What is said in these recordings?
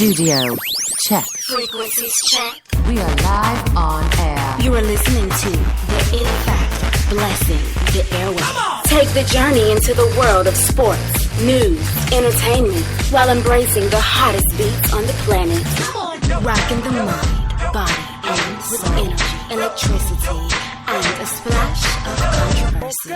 Studio check. Frequencies check. We are live on air. You are listening to the In Fact Blessing the Airwaves. Take the journey into the world of sports, news, entertainment, while embracing the hottest beats on the planet. Rocking the mind, body, and with energy, electricity, and a splash of controversy.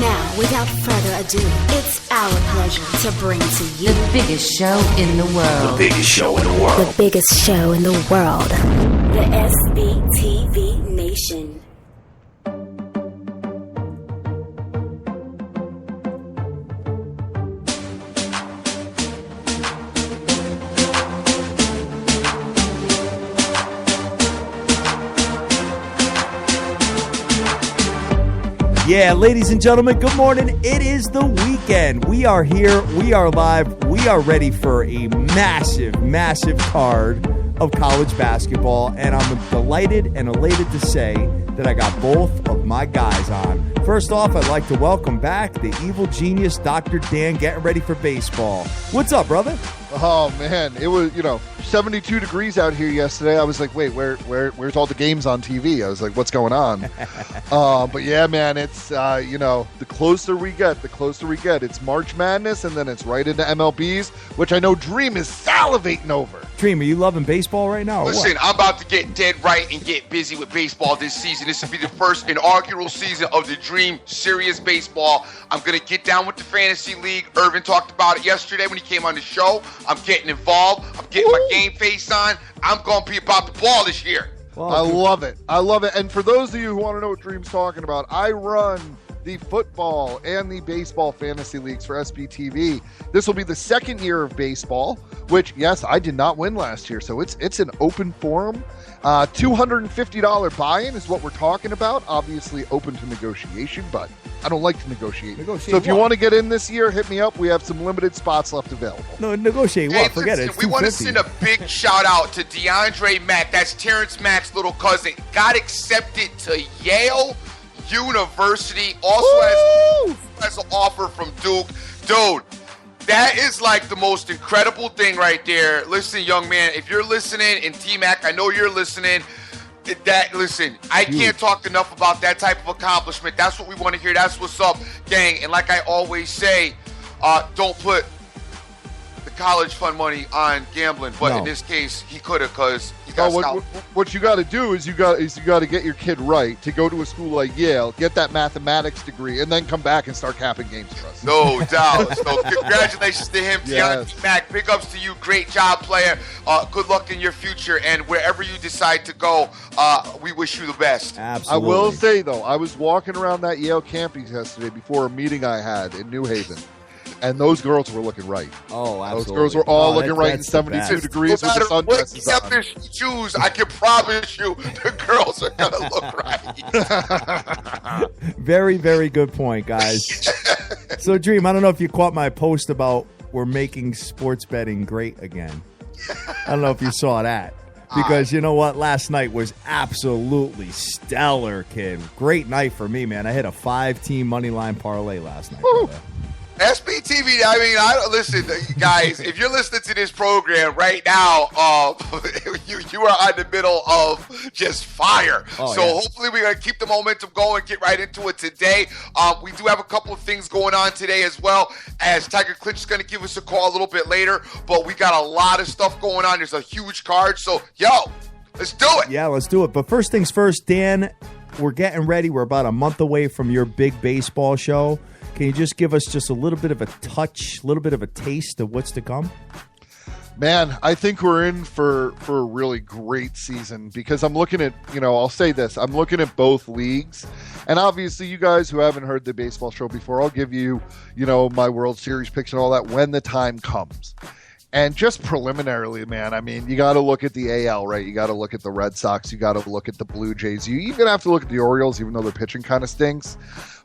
Now, without further ado, it's our pleasure to bring to you The biggest show in the world. The biggest show in the world. the biggest show in the world, the SBTV Nation. Yeah, ladies and gentlemen, good morning. It is the weekend. We are here. We are live. We are ready for a massive, massive card of college basketball. And I'm delighted and elated to say that I got both of my guys on. First off, I'd like to welcome back the evil genius, Dr. Dan, getting ready for baseball. What's up, brother? Oh, man. It was, 72 degrees out here yesterday. I was like, wait, where's all the games on TV? I was like, what's going on? But yeah, man, it's, the closer we get, it's March Madness, and then it's right into MLBs, which I know Dream is salivating over. Dream, are you loving baseball right now? Listen, I'm about to get dead right and get busy with baseball this season. This will be the first inaugural season of the Dream Serious Baseball. I'm going to get down with the Fantasy League. Irvin talked about it yesterday when he came on the show. I'm getting involved. I'm getting my game face on. I'm going to be about the ball this year. Well, I love it. And for those of you who want to know what Dream's talking about, I run the football and the baseball fantasy leagues for SBTV. This will be the second year of baseball, which, yes, I did not win last year, so it's an open forum. $250 buy-in is what we're talking about. Obviously open to negotiation, but I don't like to negotiate. So if you want to get in this year, hit me up. We have some limited spots left available. No, negotiate what? Hey, Forget listen, it. we want to send a big shout out to DeAndre Mack. That's Terrence Mack's little cousin. Got accepted to Yale University. Also has an offer from Duke. Dude, that is like the most incredible thing right there. Listen, young man, if you're listening, and T-Mac, I know you're listening. I can't talk enough about that type of accomplishment. That's what we want to hear. That's what's up, gang. And like I always say, don't put the college fund money on gambling. But in this case, he could have, because he got what you got to do is you got to get your kid right to go to a school like Yale, get that mathematics degree, and then come back and start capping games for us. No doubt. So congratulations to him, Yes. DeAndre Mack. Big ups to you. Great job, player. Good luck in your future, and wherever you decide to go, we wish you the best. Absolutely. I will say, though, I was walking around that Yale campus yesterday before a meeting I had in New Haven, and those girls were looking right. Oh, absolutely. Those girls were all looking right in 72 degrees with the sundresses what on. campus you choose, I can promise you the girls are going to look right. Very, very good point, guys. So, Dream, I don't know if you caught my post about we're making sports betting great again. I don't know if you saw that. Because you know what? Last night was absolutely stellar, kid. Great night for me, man. I hit a 5-team money line parlay last night. SBTV, listen, guys, if you're listening to this program right now, you are on the middle of just fire. Hopefully we're going to keep the momentum going, get right into it today. We do have a couple of things going on today as well, as Tiger Clinch is going to give us a call a little bit later, but we got a lot of stuff going on. There's a huge card, so, let's do it. Yeah, let's do it. But first things first, Dan, we're getting ready. We're about a month away from your big baseball show. Can you just give us just a little bit of a touch, a little bit of a taste of what's to come? Man, I think we're in for a really great season, because I'm looking at, I'll say this, I'm looking at both leagues. And obviously, you guys who haven't heard the baseball show before, I'll give you, my World Series picks and all that when the time comes. And just preliminarily, man, I mean, you got to look at the AL, right? You got to look at the Red Sox. You got to look at the Blue Jays. You even have to look at the Orioles, even though their pitching kind of stinks.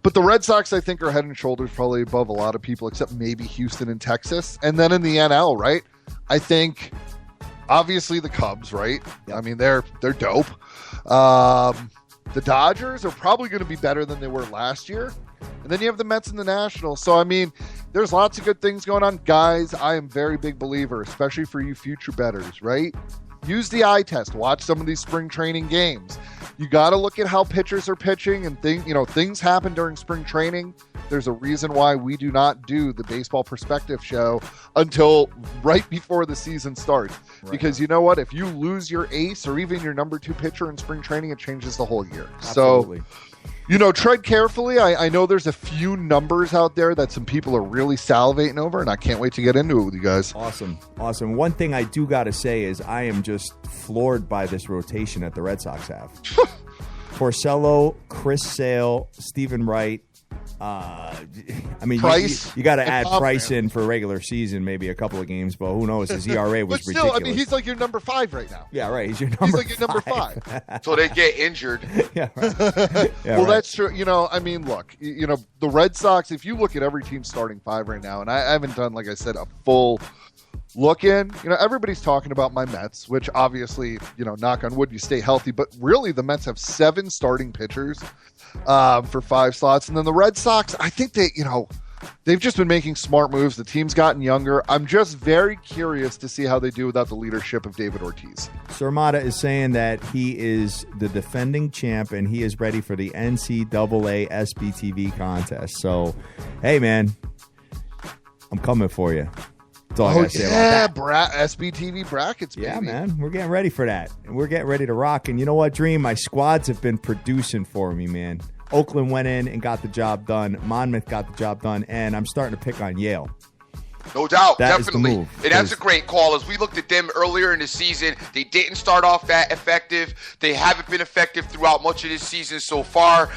But the Red Sox, I think, are head and shoulders probably above a lot of people, except maybe Houston and Texas. And then in the NL, right? I think, obviously, the Cubs, right? Yep. I mean, they're dope. The Dodgers are probably going to be better than they were last year. And then you have the Mets and the Nationals. So, I mean, there's lots of good things going on. Guys, I am very big believer, especially for you future bettors, right? Use the eye test. Watch some of these spring training games. You got to look at how pitchers are pitching and things happen during spring training. There's a reason why we do not do the Baseball Perspective show until right before the season starts. Right. Because you know what? If you lose your ace or even your number 2 pitcher in spring training, it changes the whole year. Absolutely. So, tread carefully. I know there's a few numbers out there that some people are really salivating over, and I can't wait to get into it with you guys. Awesome. One thing I do got to say is I am just floored by this rotation that the Red Sox have. Porcello, Chris Sale, Stephen Wright. Price. You got to add Price in for regular season, maybe a couple of games, but who knows? His ERA was still, ridiculous. he's like your number 5 right now. Yeah, right. He's your number 5. So they get injured. Yeah, right. That's true. Look, the Red Sox, if you look at every team starting 5 right now, and I haven't done, like I said, a full look in, everybody's talking about my Mets, which obviously, knock on wood, you stay healthy, but really the Mets have 7 starting pitchers for 5 slots. And then the Red Sox, I think they've just been making smart moves. The team's gotten younger. I'm just very curious to see how they do without the leadership of David Ortiz. Surmata is saying that he is the defending champ and he is ready for the NCAA SBTV contest. So, hey, man, I'm coming for you. That's all I gotta say about that. SBTV brackets, baby. Yeah, man. We're getting ready for that. And we're getting ready to rock. And you know what, Dream? My squads have been producing for me, man. Oakland went in and got the job done. Monmouth got the job done. And I'm starting to pick on Yale. No doubt, that definitely. Is the move. And that's a great call. As we looked at them earlier in the season, they didn't start off that effective. They haven't been effective throughout much of this season so far.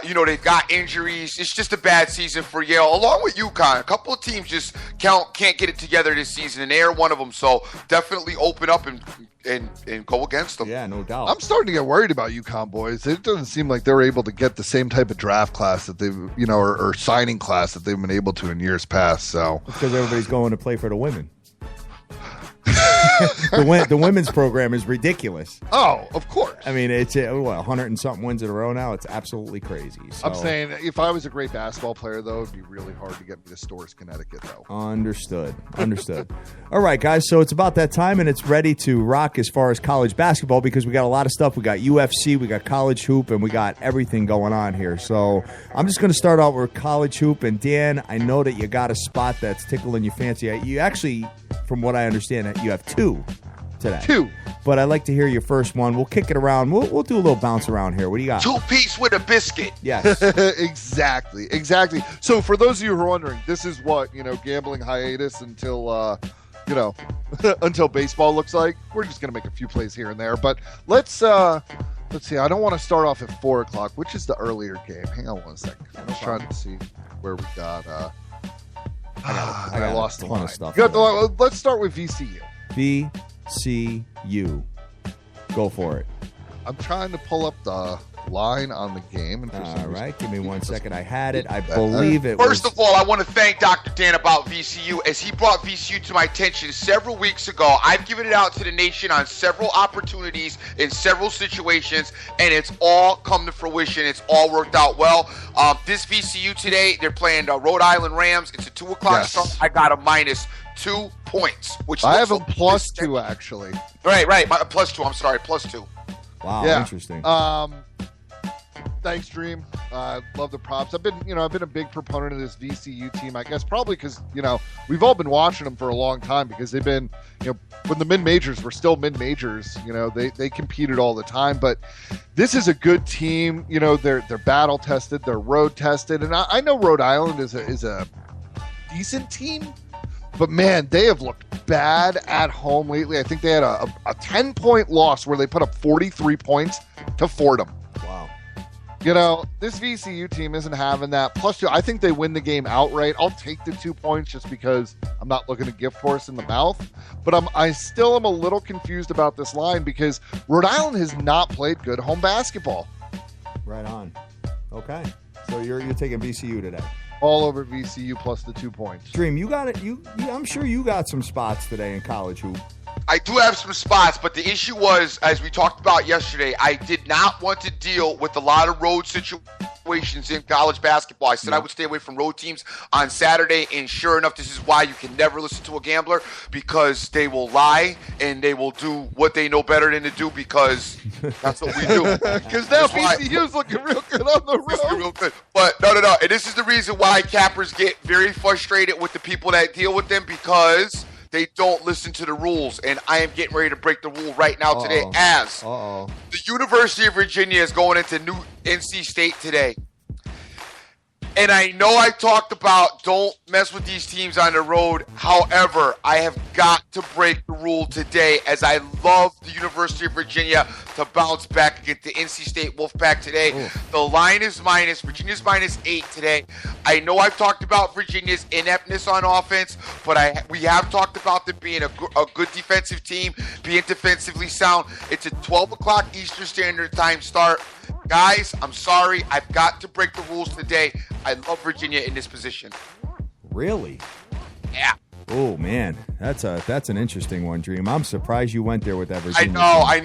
They've got injuries. It's just a bad season for Yale, along with UConn. A couple of teams just can't get it together this season, and they are one of them. So definitely open up and go against them. Yeah, no doubt. I'm starting to get worried about UConn, boys. It doesn't seem like they're able to get the same type of draft class that they've, or signing class that they've been able to in years past. So because everybody's going to play for the women. The women's program is ridiculous. Oh, of course. I mean, it's 100 and something wins in a row now. It's absolutely crazy. So, I'm saying if I was a great basketball player, though, it'd be really hard to get me to Storrs, Connecticut, though. Understood. All right, guys. So it's about that time, and it's ready to rock as far as college basketball because we got a lot of stuff. We got UFC, we got college hoop, and we got everything going on here. So I'm just going to start out with college hoop. And Dan, I know that you got a spot that's tickling your fancy. You actually, from what I understand, you have 2 today. 2. But I'd like to hear your first one. We'll kick it around. We'll do a little bounce around here. What do you got? 2-piece with a biscuit. Yes. Exactly. So for those of you who are wondering, this is what, gambling hiatus until, until baseball looks like. We're just going to make a few plays here and there. But let's see. I don't want to start off at 4 o'clock, which is the earlier game. Hang on one second. I'm just trying to see where we got. I lost a ton of stuff. Let's start with VCU. VCU. Go for it. I'm trying to pull up the line on the game. And all right, give me 1 second. I had it. I believe it First of all, I want to thank Dr. Dan about VCU as he brought VCU to my attention several weeks ago. I've given it out to the nation on several opportunities in several situations, and it's all come to fruition. It's all worked out well. This VCU today, they're playing Rhode Island Rams. It's a 2 o'clock start. I got a -2 points, which I have a +2 actually. Right. +2. I'm sorry, +2. Wow, interesting. Thanks, Dream. Love the props. I've been a big proponent of this VCU team. I guess probably because we've all been watching them for a long time because they've been when the mid majors were still mid majors. They competed all the time. But this is a good team. They're battle tested. They're road tested, and I know Rhode Island is a decent team. But, man, they have looked bad at home lately. I think they had a 10-point loss where they put up 43 points to Fordham. Wow. This VCU team isn't having that. +2, I think they win the game outright. I'll take the 2 points just because I'm not looking to gift horse in the mouth. But I still am a little confused about this line because Rhode Island has not played good home basketball. Right on. Okay. So you're taking VCU today. All over VCU plus the 2 points. Dream, you got it. I'm sure you got some spots today in college hoop. I do have some spots, but the issue was, as we talked about yesterday, I did not want to deal with a lot of road situations situations in college basketball. I said I would stay away from road teams on Saturday, and sure enough, this is why you can never listen to a gambler, because they will lie and they will do what they know better than to do, because that's what we do. Because now PCU's looking real good on the road. Real good. But no. And this is the reason why cappers get very frustrated with the people that deal with them, because they don't listen to the rules. And I am getting ready to break the rule right now today, as the University of Virginia is going into New NC State today. And I know I talked about don't mess with these teams on the road. However, I have got to break the rule today, as I love the University of Virginia to bounce back against the NC State Wolfpack today. Ooh. The line is Virginia's -8 today. I know I've talked about Virginia's ineptness on offense, but we have talked about them being a good defensive team, being defensively sound. It's a 12 o'clock Eastern Standard Time start. Guys, I'm sorry. I've got to break the rules today. I love Virginia in this position. Really? Yeah. Oh, man. That's an interesting one, Dream. I'm surprised you went there with that Virginia. I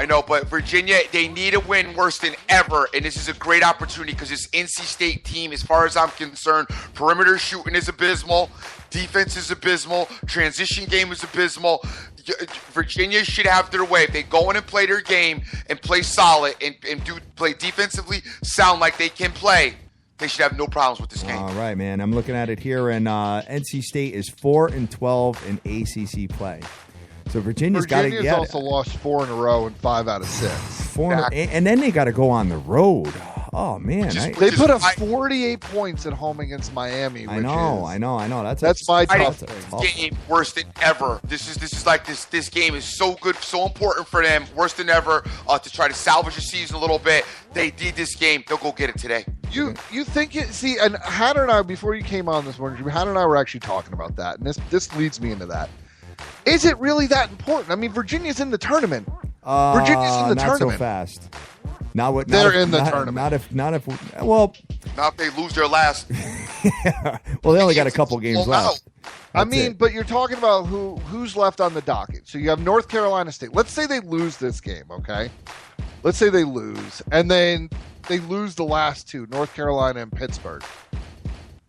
know. But Virginia, they need a win worse than ever, and this is a great opportunity, because this NC State team, as far as I'm concerned, perimeter shooting is abysmal, defense is abysmal, transition game is abysmal. Virginia should have their way. If they go in and play their game and play solid and play defensively sound like they can play, they should have no problems with this game. All right, man. I'm looking at it here, and NC State is 4-12 in ACC play. So Virginia's also lost 4 in a row and 5 out of 6. And then they got to go on the road. Oh, man. They put up 48 points at home against Miami. I know. That's my tough game worse than ever. This game is so good, so important for them, worse than ever, to try to salvage the season a little bit. They did this game. They'll go get it today. You think it? See, and Hatter and I, before you came on this morning, Hatter and I were actually talking about that, and this leads me into that. Is it really that important? I mean, Virginia's in the tournament. Virginia's in the tournament. Not so fast. They're in the tournament. Not if they lose their last. Well, they only got a couple games left. But you're talking about who's left on the docket. So you have North Carolina State. Let's say they lose this game, okay? Let's say they lose, and then they lose the last two, North Carolina and Pittsburgh.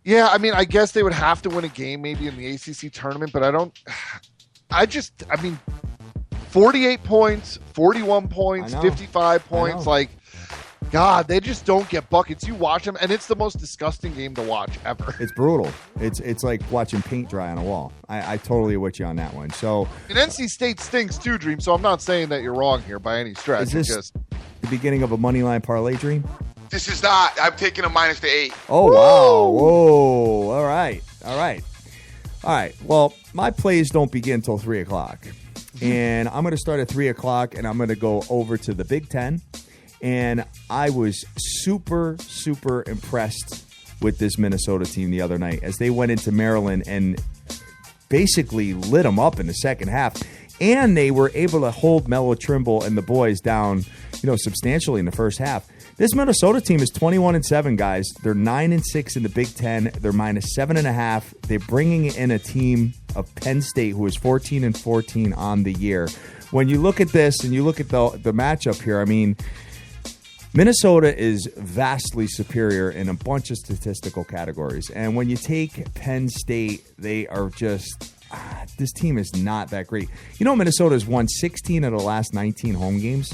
Yeah, I mean, I guess they would have to win a game maybe in the ACC tournament, but 48 points, 41 points, 55 points, God, they just don't get buckets. You watch them, and it's the most disgusting game to watch ever. It's brutal. It's like watching paint dry on a wall. I totally with you on that one. So, and NC State stinks too, Dream, so I'm not saying that you're wrong here by any stretch. Is this the beginning of a money line parlay, Dream? This is not. I'm taking a -8. Oh, wow. Whoa. All right. Well, my plays don't begin until 3 o'clock. And I'm going to start at 3 o'clock, and I'm going to go over to the Big Ten. And I was super, super impressed with this Minnesota team the other night as they went into Maryland and basically lit them up in the second half. And they were able to hold Melo Trimble and the boys down, substantially in the first half. This Minnesota team is 21-7, guys. They're 9-6 in the Big Ten. They're -7.5. They're bringing in a team of Penn State who is 14-14 on the year. When you look at this and you look at the matchup here, I mean, Minnesota is vastly superior in a bunch of statistical categories. And when you take Penn State, they are just this team is not that great. Minnesota's won 16 of the last 19 home games.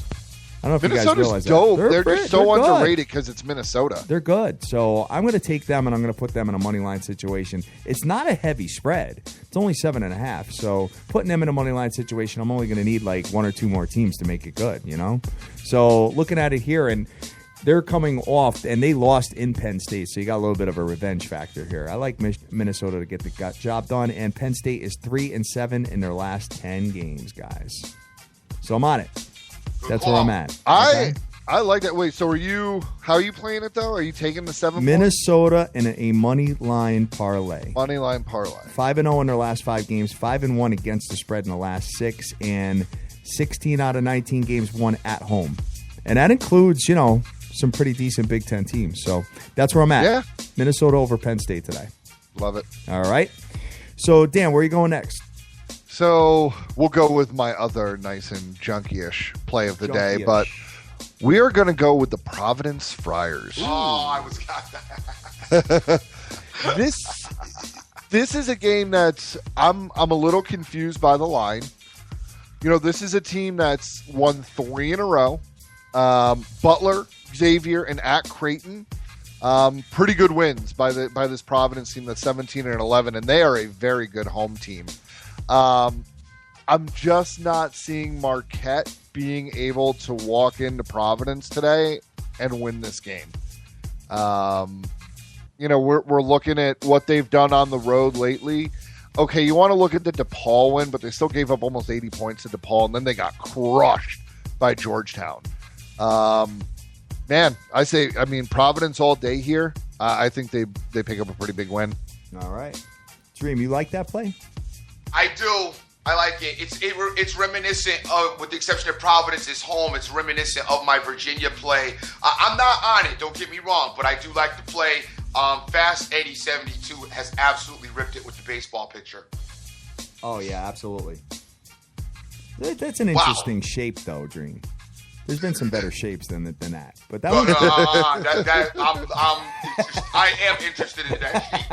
I don't know if you guys realize dope. that. They're just so underrated because it's Minnesota. They're good. So I'm going to take them, and I'm going to put them in a money line situation. It's not a heavy spread. It's only 7.5. So putting them in a money line situation, I'm only going to need like 1 or 2 more teams to make it good, So looking at it here, and they're coming off, and they lost in Penn State, so you got a little bit of a revenge factor here. I like Minnesota to get the job done, and Penn State is 3-7 in their last 10 games, guys. So I'm on it. That's where I'm at. Okay? I like that. Wait, so how are you playing it, though? Are you taking the 7 Minnesota in a money line parlay. Money line parlay. 5-0 in their last 5 games, 5-1 against the spread in the last 6, and 16 out of 19 games won at home. And that includes, some pretty decent Big Ten teams. So that's where I'm at. Yeah. Minnesota over Penn State today. Love it. All right. So, Dan, where are you going next? So we'll go with my other nice and junky-ish play of the day. But We are going to go with the Providence Friars. Oh, I was got that. This is a game that's I'm a little confused by the line. This is a team that's won 3 in a row. Butler, Xavier, and at Creighton. Pretty good wins by this Providence team that's 17-11, and they are a very good home team. I'm just not seeing Marquette being able to walk into Providence today and win this game. We're looking at what they've done on the road lately. Okay, you want to look at the DePaul win, but they still gave up almost 80 points to DePaul, and then they got crushed by Georgetown. Providence all day here. I think they pick up a pretty big win. All right. Dream, you like that play? I do. I like it. It's reminiscent of, with the exception of Providence's home, it's reminiscent of my Virginia play. I'm not on it, don't get me wrong, but I do like the play. Fast Eddie 72 has absolutely ripped it with the baseball pitcher. Oh, yeah, absolutely. That's an interesting shape, though, Dream. There's been some better shapes than that. But that one. I am interested in that shape.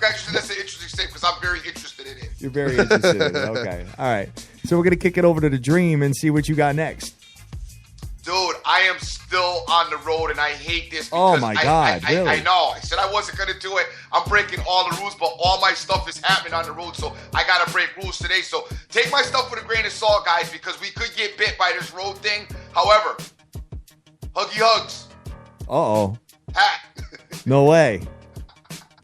Actually, that's an interesting shape because I'm very interested in it. You're very interested in it. Okay. All right. So we're going to kick it over to the Dream and see what you got next. Dude, I am still on the road, and I hate this. Oh, my God. Really? I know. I said I wasn't going to do it. I'm breaking all the rules, but all my stuff is happening on the road, so I got to break rules today. So take my stuff with a grain of salt, guys, because we could get bit by this road thing. However, huggy hugs. Uh-oh. Hat. No way.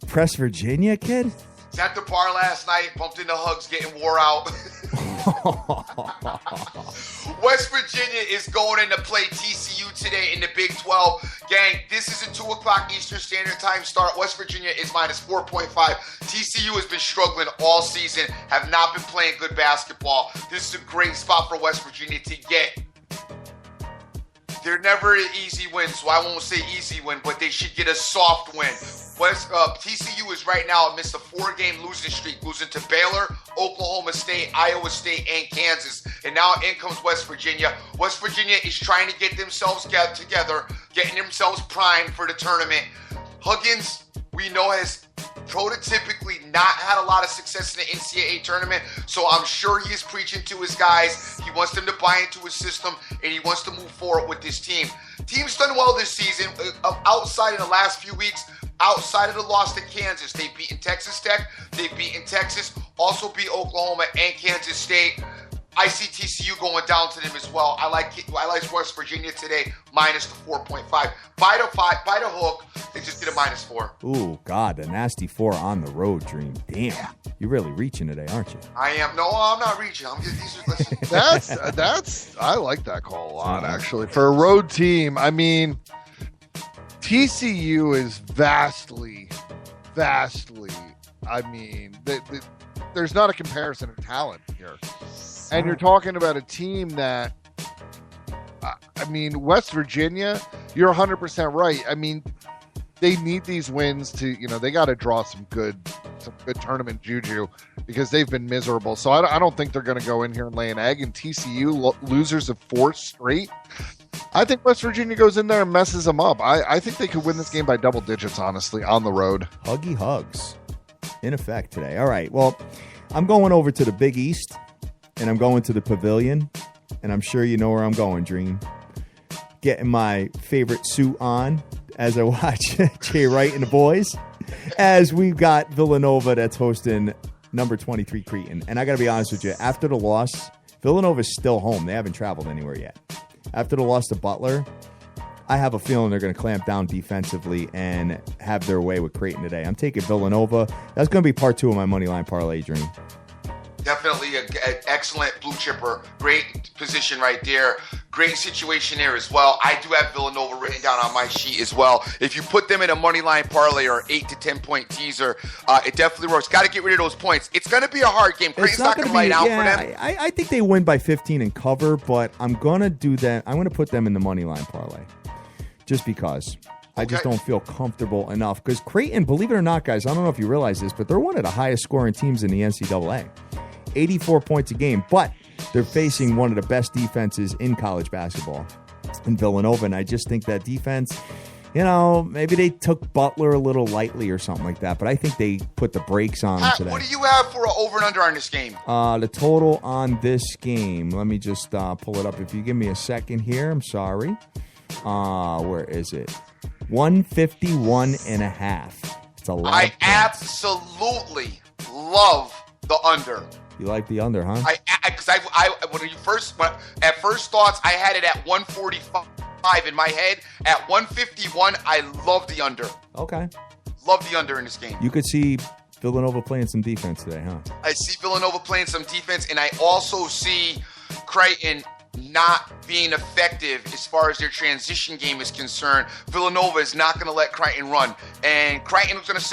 Press Virginia, kid? Was at the bar last night, bumped into hugs, getting wore out. West Virginia is going in to play TCU today in the Big 12. Gang, this is a 2 o'clock Eastern Standard Time start. West Virginia is minus 4.5. TCU has been struggling all season, have not been playing good basketball. This is a great spot for West Virginia to get. They're never an easy win, so I won't say easy win, but they should get a soft win. TCU is right now amidst a 4-game losing streak, losing to Baylor, Oklahoma State, Iowa State, and Kansas. And now in comes West Virginia. West Virginia is trying to get themselves together, getting themselves primed for the tournament. Huggins, we know, has prototypically not had a lot of success in the NCAA tournament, so I'm sure he is preaching to his guys. He wants them to buy into his system, and he wants to move forward with this team. Team's done well this season. Outside in the last few weeks, outside of the loss to Kansas, they've beaten Texas Tech, they've beaten Texas, also beat Oklahoma and Kansas State. I see TCU going down to them as well. I like West Virginia today, minus the 4.5. Buy the hook. They just get a minus 4. Ooh, God, the nasty 4 on the road, Dream. Damn, you're really reaching today, aren't you? I am. No, I'm not reaching. Listen. That's I like that call a lot, actually. For a road team, I mean, TCU is vastly. I mean, there's not a comparison of talent here. And you're talking about a team that, West Virginia, you're 100% right. I mean, they need these wins to, they got to draw some good tournament juju because they've been miserable. So I don't think they're going to go in here and lay an egg. And TCU, losers of 4 straight. I think West Virginia goes in there and messes them up. I think they could win this game by double digits, honestly, on the road. Huggy hugs in effect today. All right, well, I'm going over to the Big East. And I'm going to the Pavilion, and I'm sure you know where I'm going, Dream. Getting my favorite suit on as I watch Jay Wright and the boys, as we've got Villanova that's hosting number 23 Creighton. And I got to be honest with you, after the loss, Villanova's still home. They haven't traveled anywhere yet. After the loss to Butler, I have a feeling they're going to clamp down defensively and have their way with Creighton today. I'm taking Villanova. That's going to be part 2 of my Moneyline Parlay, Dream. Definitely an excellent blue chipper. Great position right there. Great situation there as well. I do have Villanova written down on my sheet as well. If you put them in a money line parlay or 8 to 10 point teaser, it definitely works. Got to get rid of those points. It's going to be a hard game. Creighton's not going to light out for them. I think they win by 15 and cover, but I'm going to do that. I'm going to put them in the money line parlay just because. I just don't feel comfortable enough because Creighton, believe it or not, guys, I don't know if you realize this, but they're one of the highest scoring teams in the NCAA. 84 points a game, but they're facing one of the best defenses in college basketball. in Villanova. And I just think that defense, maybe they took Butler a little lightly or something like that. But I think they put the brakes on him today. What do you have for an over and under on this game? The total on this game, let me just pull it up. If you give me a second here, I'm sorry. Where is it? 151.5. It's a lot. I absolutely love the under. You like the under, huh? Because at first thoughts, I had it at 145 in my head. At 151, I love the under. Okay. Love the under in this game. You could see Villanova playing some defense today, huh? I see Villanova playing some defense, and I also see Creighton not being effective as far as their transition game is concerned. Villanova is not going to let Creighton run, and Creighton is going to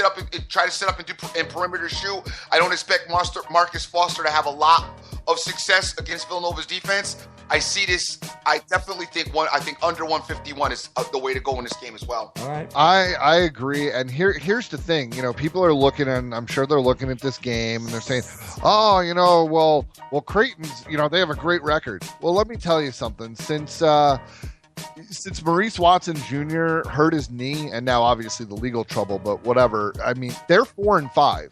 try to set up and do perimeter shoot. I don't expect Marcus Foster to have a lot of success against Villanova's defense. I see this. I definitely think under 151 is the way to go in this game as well. All right. I agree. And here's the thing. People are looking, and I'm sure they're looking at this game, and they're saying, well, Creighton's, they have a great record. Well, let me tell you something. Since Maurice Watson Jr. hurt his knee, and now obviously the legal trouble, but whatever. I mean, they're 4-5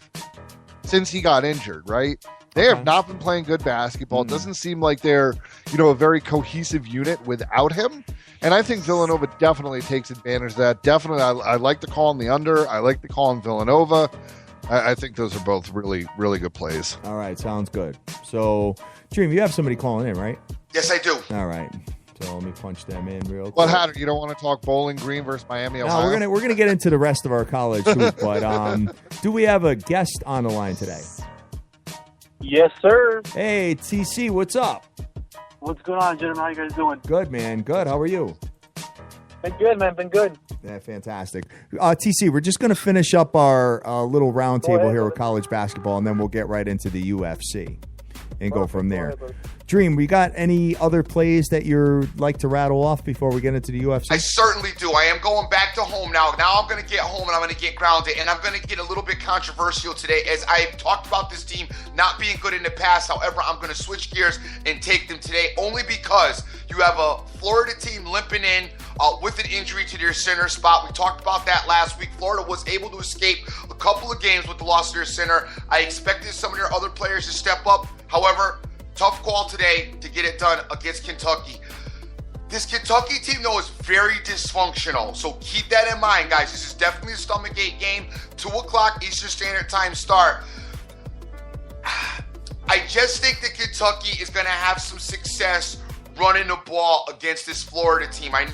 since he got injured, right? They have not been playing good basketball. It doesn't seem like they're, a very cohesive unit without him. And I think Villanova definitely takes advantage of that. Definitely, I like the call on the under. I like the call on Villanova. I think those are both really, really good plays. All right, sounds good. So, Dream, you have somebody calling in, right? Yes, I do. All right. So let me punch them in real quick. What happened? You don't want to talk Bowling Green versus Miami, Ohio? No, we're gonna get into the rest of our college hoop, but do we have a guest on the line today? Yes, sir. Hey, TC, what's up? What's going on, gentlemen? How you guys doing? Good, man. Good. How are you? Been good, man. Been good. Yeah, fantastic. TC, we're just going to finish up our little round table here with college basketball, and then we'll get right into the UFC and go from there. Dream, we got any other plays that you'd like to rattle off before we get into the UFC? I certainly do. I am going back to home now. Now I'm going to get home and I'm going to get grounded. And I'm going to get a little bit controversial today as I've talked about this team not being good in the past. However, I'm going to switch gears and take them today only because you have a Florida team limping in with an injury to their center spot. We talked about that last week. Florida was able to escape a couple of games with the loss of their center. I expected some of their other players to step up. However, tough call today to get it done against Kentucky. This Kentucky team, though, is very dysfunctional. So keep that in mind, guys. This is definitely a stomachache game. 2 o'clock Eastern Standard Time start. I just think that Kentucky is going to have some success running the ball against this Florida team. I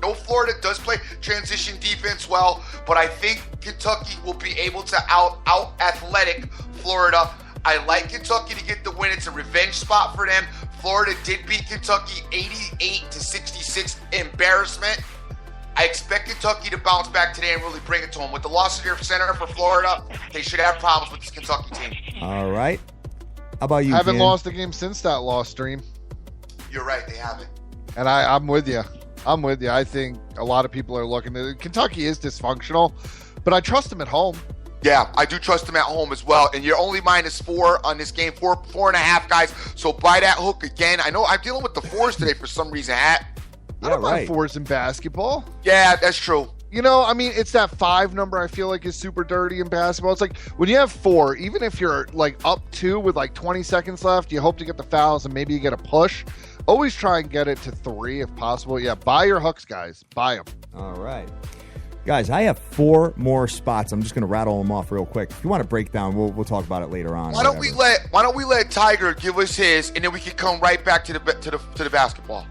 know Florida does play transition defense well, but I think Kentucky will be able to out-athletic Florida. I like Kentucky to get the win. It's a revenge spot for them. Florida did beat Kentucky 88-66. Embarrassment. I expect Kentucky to bounce back today and really bring it to them. With the loss of their center for Florida, they should have problems with this Kentucky team. All right. How about you, Haven't Dan? lost a game since that loss, Dream. You're right, they haven't. And I'm with you. I think a lot of people are looking at it. Kentucky is dysfunctional, but I trust them at home. Yeah, I do trust them at home as well. And you're only -4 on this game, 4.5 guys. So buy that hook again. I know I'm dealing with the 4s today for some reason. I don't mind 4s in basketball. Yeah, that's true. It's that 5 number I feel like is super dirty in basketball. It's like when you have 4, even if you're like up 2 with like 20 seconds left, you hope to get the fouls and maybe you get a push. Always try and get it to 3 if possible. Yeah, buy your hooks, guys. Buy them. All right. Guys, I have 4 more spots. I'm just going to rattle them off real quick. If you want to break down, we'll talk about it later on. Why don't we let Tiger give us his, and then we can come right back to the basketball.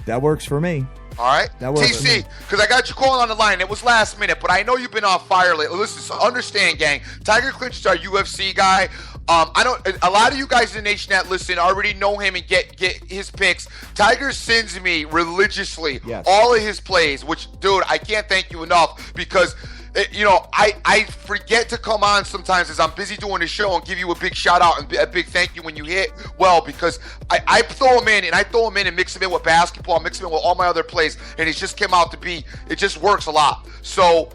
That works for me. All right, that works TC, because I got you calling on the line. It was last minute, but I know you've been on fire lately. Listen, so understand, gang. Tiger Clinch is our UFC guy. A lot of you guys in the nation that listen already know him and get his picks. Tiger sends me religiously all of his plays, which, dude, I can't thank you enough because, I forget to come on sometimes as I'm busy doing the show and give you a big shout out and a big thank you when you hit well because I throw him in and mix him in with basketball, mix him in with all my other plays, and it just came out to be, it just works a lot. So,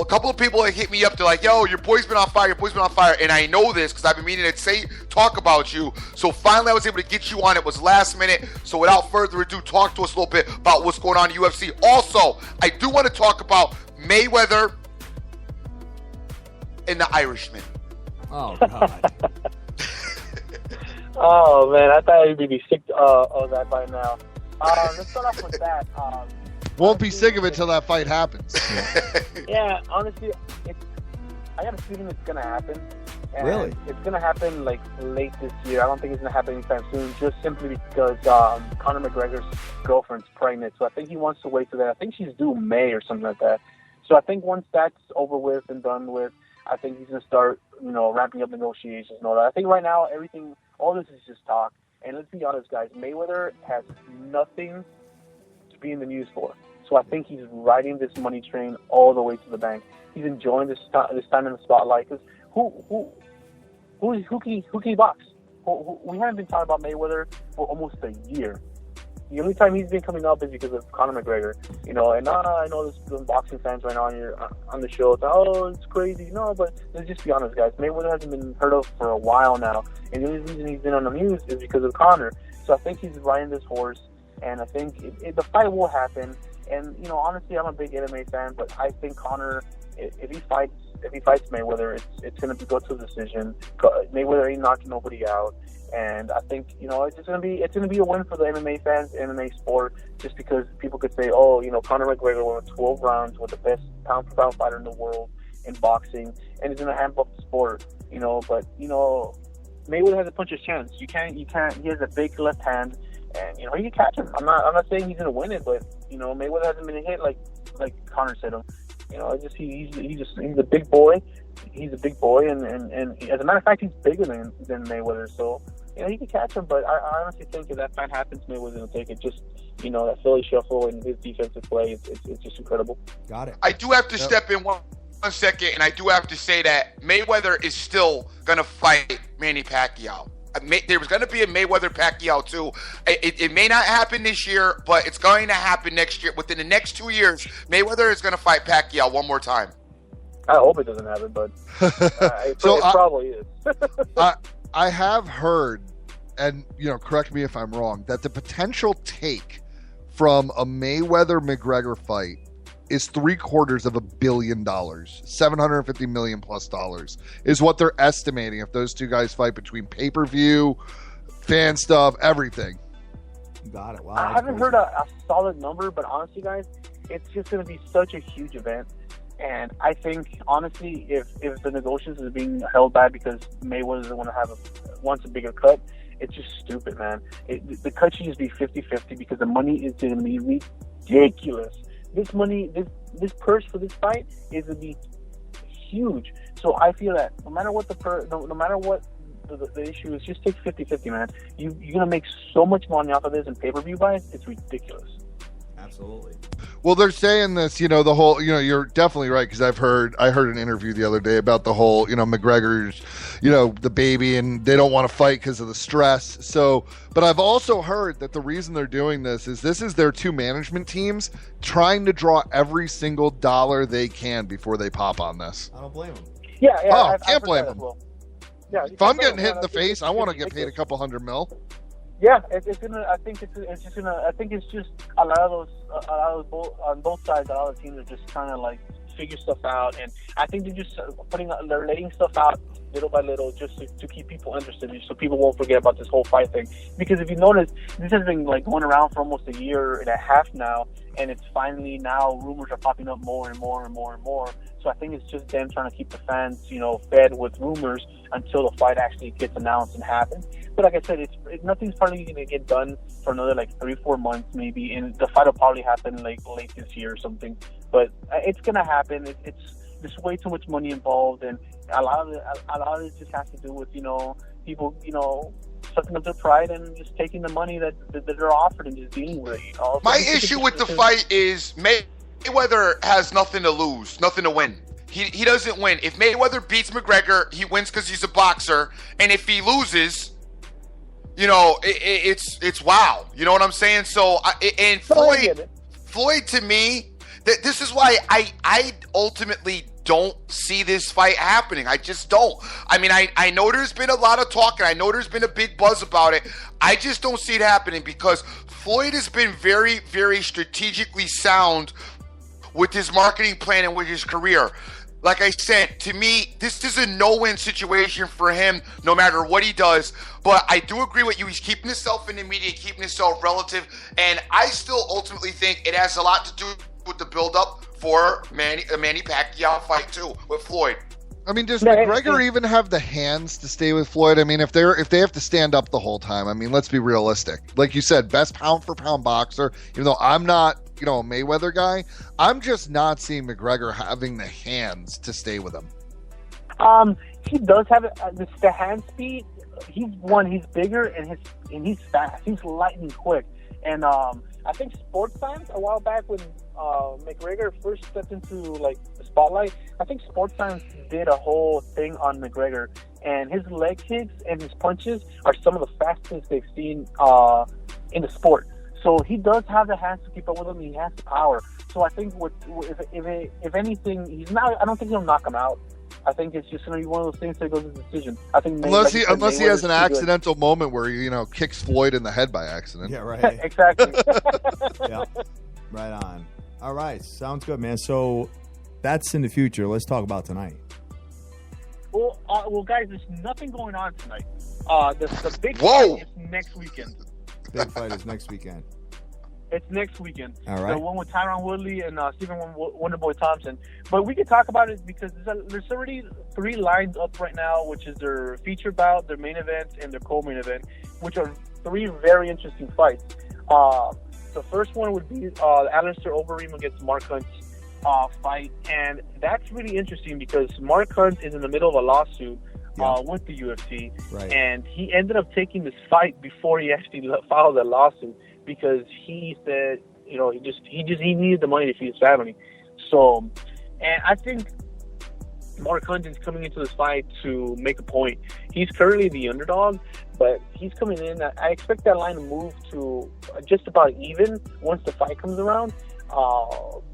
a couple of people that hit me up. They're like, yo, your boy's been on fire. Your boy's been on fire. And I know this because I've been meaning to talk about you. So finally I was able to get you on. It was last minute. So without further ado, talk to us a little bit about what's going on in UFC. Also, I do want to talk about Mayweather and the Irishman. Oh, God. Oh, man, I thought you'd be sick of that by now. Let's start off with that. Won't be sick of it till that fight happens. Yeah, honestly, I got a feeling it's going to happen. And Really? It's going to happen, like, late this year. I don't think it's going to happen anytime soon, just simply because Conor McGregor's girlfriend's pregnant. So I think he wants to wait till that. I think she's due May or something like that. So I think once that's over with and done with, I think he's going to start, ramping up negotiations and all that. I think right now, all this is just talk. And let's be honest, guys, Mayweather has nothing to be in the news for. So I think he's riding this money train all the way to the bank. He's enjoying this time in the spotlight. Because who can he box? We haven't been talking about Mayweather for almost a year. The only time he's been coming up is because of Conor McGregor. And I know there's boxing fans right now on the show. It's like, oh, it's crazy. No, but let's just be honest, guys. Mayweather hasn't been heard of for a while now. And the only reason he's been on the news is because of Conor. So I think he's riding this horse. And I think the fight will happen. And, honestly, I'm a big MMA fan. But I think Conor, if he fights Mayweather, it's going to go to a decision. Mayweather ain't knocking nobody out. And I think, it's gonna be a win for the MMA fans, MMA sport, just because people could say, oh, Conor McGregor won 12 rounds with the best pound-for-pound fighter in the world in boxing, and he's gonna amp up the sport, But Mayweather has a puncher's chance. You can't. He has a big left hand, and he can catch him. I'm not saying he's gonna win it, but Mayweather hasn't been hit like Conor said him. He's a big boy. He's a big boy, and as a matter of fact, he's bigger than Mayweather. So he can catch him. But I honestly think if that fight happens, Mayweather's gonna take it. Just that Philly shuffle and his defensive play, it's just incredible. Got it. I do have to step in one second, and I do have to say that Mayweather is still gonna fight Manny Pacquiao. There was going to be a Mayweather-Pacquiao, too. It may not happen this year, but it's going to happen next year. Within the next 2 years, Mayweather is going to fight Pacquiao one more time. I hope it doesn't happen, but it probably is. I have heard, and correct me if I'm wrong, that the potential take from a Mayweather-McGregor fight is $750 million, $750 million plus is what they're estimating if those two guys fight between pay-per-view, fan stuff, everything. Got it. Wow. I haven't heard a solid number, but honestly, guys, it's just going to be such a huge event. And I think, honestly, if the negotiations are being held back because Mayweather wants a bigger cut, it's just stupid, man. The cut should just be 50-50 because the money is going to be ridiculous. This money, this purse for this fight is going to be huge. So I feel that no matter what the issue is, just take 50-50, man. You're going to make so much money off of this in pay-per-view buys, it's ridiculous. Absolutely. Well, they're saying this, the whole, you're definitely right, because I heard an interview the other day about the whole, McGregor's, the baby, and they don't want to fight because of the stress. So, but I've also heard that the reason they're doing this is their two management teams trying to draw every single dollar they can before they pop on this. I don't blame them. Yeah. Can't blame them. Well. Yeah, if I'm getting hit in the face, I want to get paid a couple $100 million. Yeah, it's gonna. I think it's just a lot of those on both sides. A lot of teams are just trying to like figure stuff out, and I think they're laying stuff out little by little just to keep people interested, so people won't forget about this whole fight thing. Because if you notice, this has been like going around for almost a year and a half now, and it's finally now rumors are popping up more and more and more and more. So I think it's just them trying to keep the fans, fed with rumors until the fight actually gets announced and happens. But like I said, nothing's probably going to get done for another 3-4 months maybe, and the fight will probably happen late this year or something. But it's going to happen. There's way too much money involved, and a lot of it just has to do with people sucking up their pride and just taking the money that they're offered and just dealing with it. My issue with the fight is Mayweather has nothing to lose, nothing to win. He doesn't win. If Mayweather beats McGregor, he wins because he's a boxer, and if he loses, it's wow. You know what I'm saying? So Floyd to me, This is why I ultimately don't see this fight happening. I just don't. I mean, I know there's been a lot of talk, and I know there's been a big buzz about it. I just don't see it happening because Floyd has been very, very strategically sound with his marketing plan and with his career. Like I said, to me, this is a no-win situation for him, no matter what he does. But I do agree with you. He's keeping himself in the media, keeping himself relative. And I still ultimately think it has a lot to do with the build-up for a Manny Pacquiao fight, too, with Floyd. I mean, does McGregor even have the hands to stay with Floyd? I mean, if they have to stand up the whole time, I mean, let's be realistic. Like you said, best pound-for-pound boxer, even though I'm not, a Mayweather guy, I'm just not seeing McGregor having the hands to stay with him. He does have the hand speed. He's bigger and he's fast. He's lightning quick. And I think Sports Science a while back when McGregor first stepped into the spotlight, I think Sports Science did a whole thing on McGregor, and his leg kicks and his punches are some of the fastest they've seen in the sport. So he does have the hands to keep up with him. He has the power. So I think if anything, he's not. I don't think he'll knock him out. I think it's just going to be one of those things that goes to decision. I think unless he has an accidental moment where he kicks Floyd in the head by accident. Yeah, right. Exactly. Yeah, right on. All right, sounds good, man. So that's in the future. Let's talk about tonight. Well, guys, there's nothing going on tonight. The big fight is next weekend. Big fight is next weekend. It's next weekend. All right. The one with Tyron Woodley and Stephen Wonderboy Thompson. But we can talk about it because there's already 3 lines up right now, which is their feature bout, their main event, and their co-main event, which are 3 very interesting fights. The first one would be Alistair Overeem against Mark Hunt's fight. And that's really interesting because Mark Hunt is in the middle of a lawsuit with the UFC. Right. And he ended up taking this fight before he actually filed the lawsuit, because he said, he needed the money to feed his family. So, and I think Mark Hunt is coming into this fight to make a point. He's currently the underdog, but he's coming in. I expect that line to move to just about even once the fight comes around,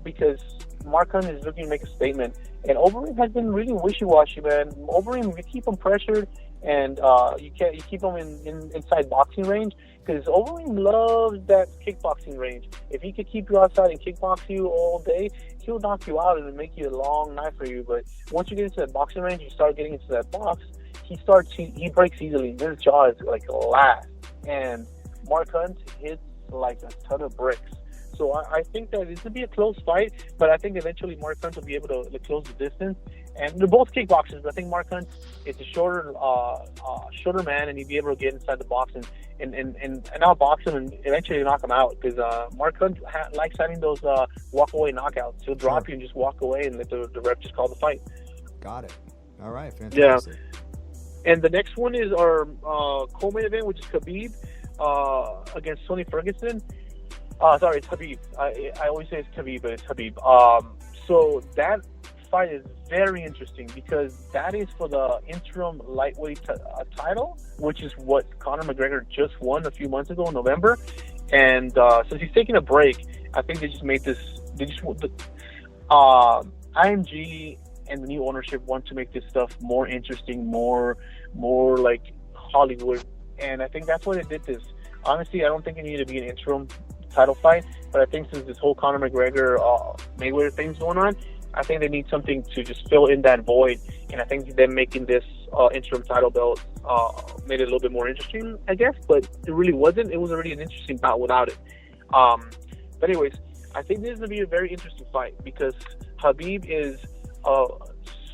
because Mark Hunt is looking to make a statement. And Overeem has been really wishy-washy, man. Overeem, you keep him pressured, and you keep him inside boxing range, because Overeem loves that kickboxing range. If he could keep you outside and kickbox you all day, he'll knock you out and make you a long night for you. But once you get into that boxing range, you start getting into that box, he breaks easily. His jaw is like glass, and Mark Hunt hits like a ton of bricks. So I think that it's going to be a close fight, but I think eventually Mark Hunt will be able to close the distance. And they're both kickboxers, but I think Mark Hunt is a shorter man, and he'll be able to get inside the box and outbox him and eventually knock him out, because Mark Hunt likes having those walk-away knockouts. He'll drop you and just walk away and let the ref just call the fight. Got it. All right, fantastic. Yeah. And the next one is our co-main event, which is Khabib against Tony Ferguson. Sorry, it's Khabib. I always say it's Khabib, but it's Khabib. So that fight is very interesting because that is for the interim lightweight title, which is what Conor McGregor just won a few months ago in November. And since he's taking a break, I think they just made this. IMG and the new ownership want to make this stuff more interesting, more like Hollywood, and I think that's why they did this. Honestly, I don't think it needed to be an interim title fight, but I think since this whole Conor McGregor Mayweather thing's going on, I think they need something to just fill in that void, and I think them making this interim title belt made it a little bit more interesting, I guess, but it really wasn't. It was already an interesting bout without it. But anyways, I think this is going to be a very interesting fight because Khabib is a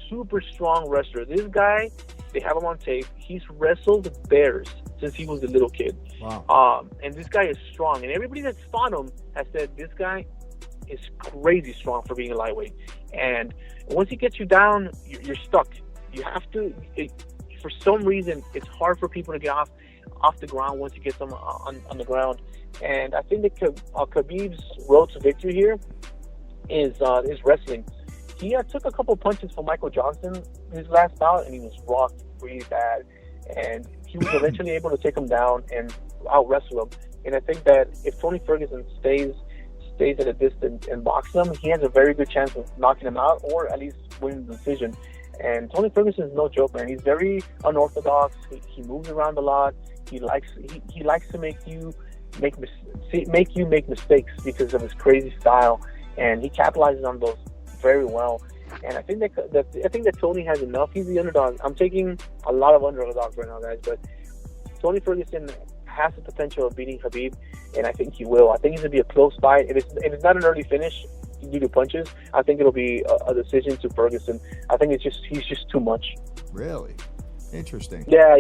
super strong wrestler. This guy, they have him on tape. He's wrestled bears since he was a little kid. Wow. And this guy is strong. And everybody that's fought him has said this guy is crazy strong for being a lightweight. And once he gets you down, you're stuck. You have to, for some reason, it's hard for people to get off the ground once you get them on the ground. And I think that Khabib's road to victory here is wrestling. He took a couple punches from Michael Johnson his last bout, and he was rocked really bad. And he was eventually able to take him down and out-wrestle him. And I think that if Tony Ferguson stays stays at a distance and boxes him, he has a very good chance of knocking him out or at least winning the decision. And Tony Ferguson is no joke, man. He's very unorthodox. He moves around a lot. He likes to make you make mistakes because of his crazy style, and he capitalizes on those very well. And I think that Tony has enough. He's the underdog. I'm taking a lot of underdogs right now, guys, but Tony Ferguson has the potential of beating Khabib, and I think he will. I think it's gonna be a close fight. If it's not an early finish due to punches, I think it'll be a decision to Ferguson. I think he's just too much. Really? Interesting. Yeah.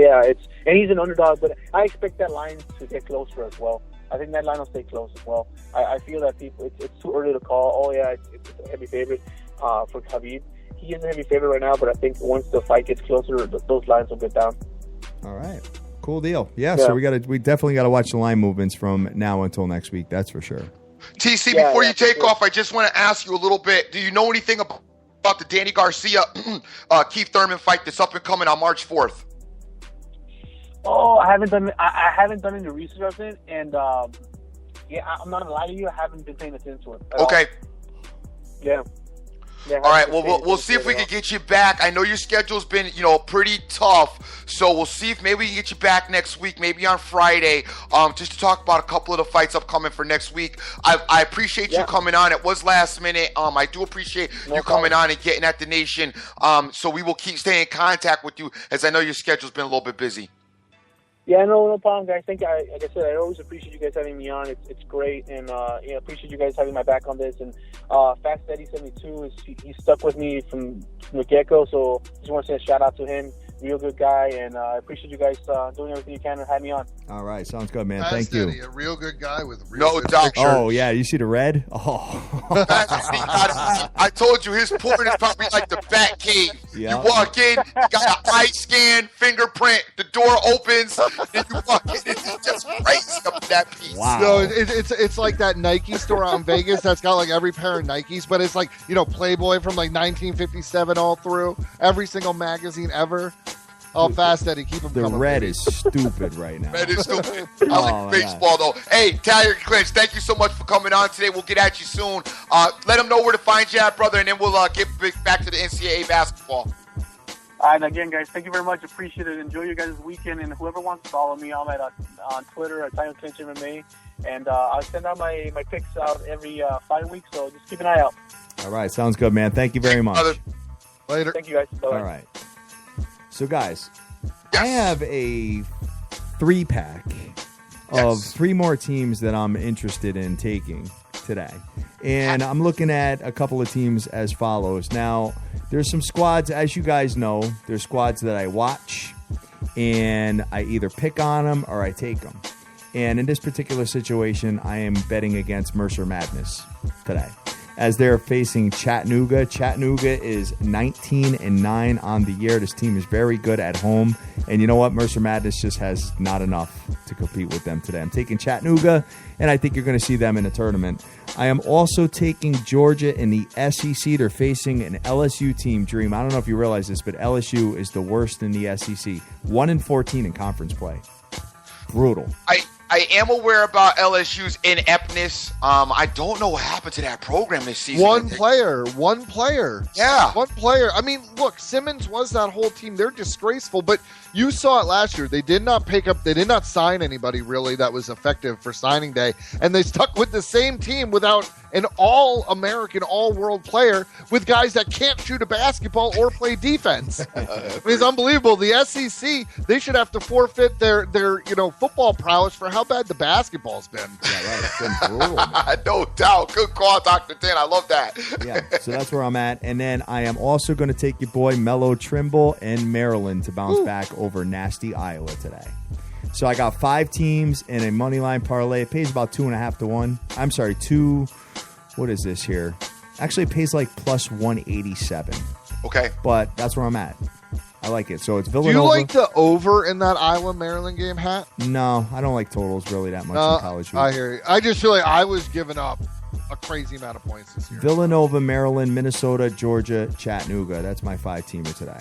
And he's an underdog, but I expect that line to get closer as well. I think that line will stay close as well. I feel that it's too early to call. Oh yeah, it's a heavy favorite for Khabib. He is a heavy favorite right now, but I think once the fight gets closer, those lines will get down. All right. Cool deal. Yeah. So we definitely got to watch the line movements from now until next week. That's for sure. TC, before you take off, I just want to ask you a little bit. Do you know anything about the Danny Garcia Keith Thurman fight that's up and coming on March 4th? Oh, I haven't done any research on it, and I'm not gonna lie to you, I haven't been paying attention to it. Okay. Yeah. All right. Well, we'll see if we can get you back. I know your schedule's been, pretty tough. So we'll see if maybe we can get you back next week, maybe on Friday, just to talk about a couple of the fights upcoming for next week. I appreciate you coming on. It was last minute. I do appreciate you coming on and getting at the nation. So we will keep staying in contact with you, as I know your schedule's been a little bit busy. Yeah, no problem, guys. Like I said, I always appreciate you guys having me on. It's great, and appreciate you guys having my back on this. And Fast Eddie 72 he stuck with me from the get-go, so just want to say a shout out to him. Real good guy, and I appreciate you guys doing everything you can to have me on. All right, sounds good, man. Fast Thank you. Eddie, a real good guy with No doubt. pictures. Oh yeah, you see the red? Oh. I told you his porn is probably like the Bat Cave. Yeah. You walk in, you got an eye scan, fingerprint, the door opens, and you walk in. It's just crazy up in that piece. Wow. No, it's like that Nike store out in Vegas that's got like every pair of Nikes, but it's like, Playboy from like 1957 all through, every single magazine ever. Oh, Fast Eddie, keep him The coming. red is stupid right now. That is stupid. I like baseball, though. Hey, Tyler Clinch, thank you so much for coming on today. We'll get at you soon. Let them know where to find you at, brother, and then we'll get back to the NCAA basketball. All right, again, guys, thank you very much. Appreciate it. Enjoy your guys' weekend, and whoever wants to follow me, I'm on Twitter at Tyler Clinch MMA, and I'll send out my picks out every 5 weeks, so just keep an eye out. All right, sounds good, man. Thank you very much. Brother. Later. Thank you, guys. Bye-bye. All right. So, guys, I have a 3-pack of 3 more teams that I'm interested in taking today. And I'm looking at a couple of teams as follows. Now, there's some squads, as you guys know, there's squads that I watch, and I either pick on them or I take them. And in this particular situation, I am betting against Mercer Madness today, as they're facing Chattanooga. Chattanooga is 19-9 on the year. This team is very good at home. And you know what? Mercer Madness just has not enough to compete with them today. I'm taking Chattanooga, and I think you're going to see them in the tournament. I am also taking Georgia in the SEC. They're facing an LSU team, Dream. I don't know if you realize this, but LSU is the worst in the SEC. 1-14 in conference play. Brutal. I am aware about LSU's ineptness. I don't know what happened to that program this season. One player. Yeah. One player. I mean, look, Simmons was that whole team. They're disgraceful, but you saw it last year. They did not sign anybody really that was effective for signing day, and they stuck with the same team without an all-American, all-world player with guys that can't shoot a basketball or play defense. It's unbelievable. The SEC, they should have to forfeit their football prowess for how bad the basketball's been. Yeah, right. It's been brutal, man. No doubt. Good call, Dr. Dan. I love that. Yeah, so that's where I'm at. And then I am also going to take your boy Mello Trimble and Maryland to bounce back over nasty Iowa today. So I got 5 teams in a money line parlay. It pays about 2.5 to 1. I'm sorry, 2. What is this here? Actually, it pays like plus 187. Okay. But that's where I'm at. I like it. So it's Villanova. Do you like the over in that Iowa-Maryland game, Hat? No, I don't like totals really that much in college hoops. I hear you. I just feel like I was giving up a crazy amount of points this year. Villanova, Maryland, Minnesota, Georgia, Chattanooga. That's my 5-teamer today.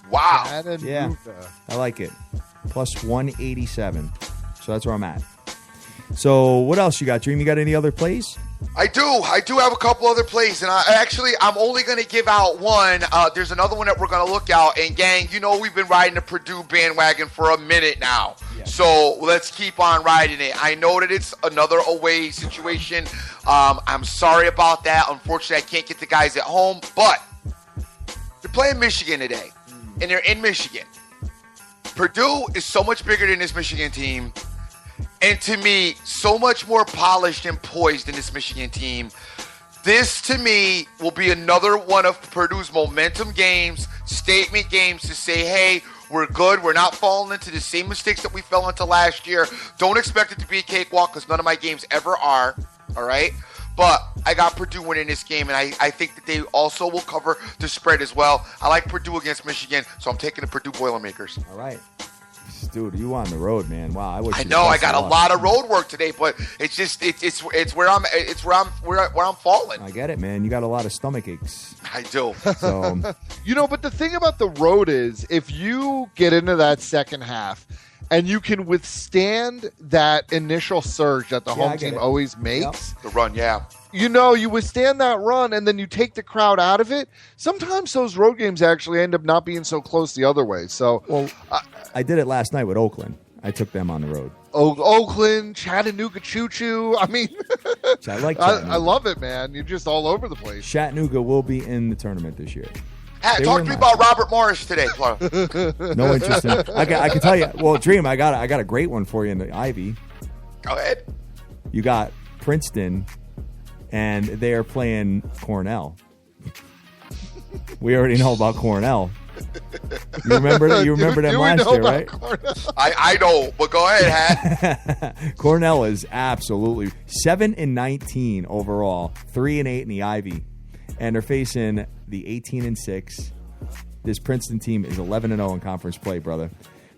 Wow. Yeah, I like it. Plus 187. So that's where I'm at. So what else you got, Dream? You got any other plays? I do have a couple other plays, and I'm only going to give out one. There's another one that we're going to look out. And gang, we've been riding the Purdue bandwagon for a minute now. Yeah. So let's keep on riding it. I know that it's another away situation. I'm sorry about that. Unfortunately, I can't get the guys at home, but they're playing Michigan today, and they're in Michigan. Purdue is so much bigger than this Michigan team. And to me, so much more polished and poised than this Michigan team. This, to me, will be another one of Purdue's momentum games, statement games to say, hey, we're good. We're not falling into the same mistakes that we fell into last year. Don't expect it to be a cakewalk because none of my games ever are, all right? But I got Purdue winning this game, and I think that they also will cover the spread as well. I like Purdue against Michigan, so I'm taking the Purdue Boilermakers. All right. Dude, you on the road, man? Wow, I know I got a lot of road work today, but it's just it's where I'm falling. I get it, man. You got a lot of stomach aches. I do. So but the thing about the road is, if you get into that second half and you can withstand that initial surge that the home team always makes, the run, you withstand that run and then you take the crowd out of it. Sometimes those road games actually end up not being so close the other way. So, I did it last night with Oakland. I took them on the road. Oakland, Chattanooga, choo-choo. I mean, I like Chattanooga. I love it, man. You're just all over the place. Chattanooga will be in the tournament this year. Hey, talk to me about Robert Morris today, Clark. No interest in it. I can tell you. Well, Dream, I got a great one for you in the Ivy. Go ahead. You got Princeton, and they are playing Cornell. We already know about Cornell. You remember that? You remember them last year, right? I know, but go ahead, Hat. Cornell is absolutely 7-19 overall, 3-8 in the Ivy, and they're facing the 18-6. This Princeton team is 11-0 in conference play, brother.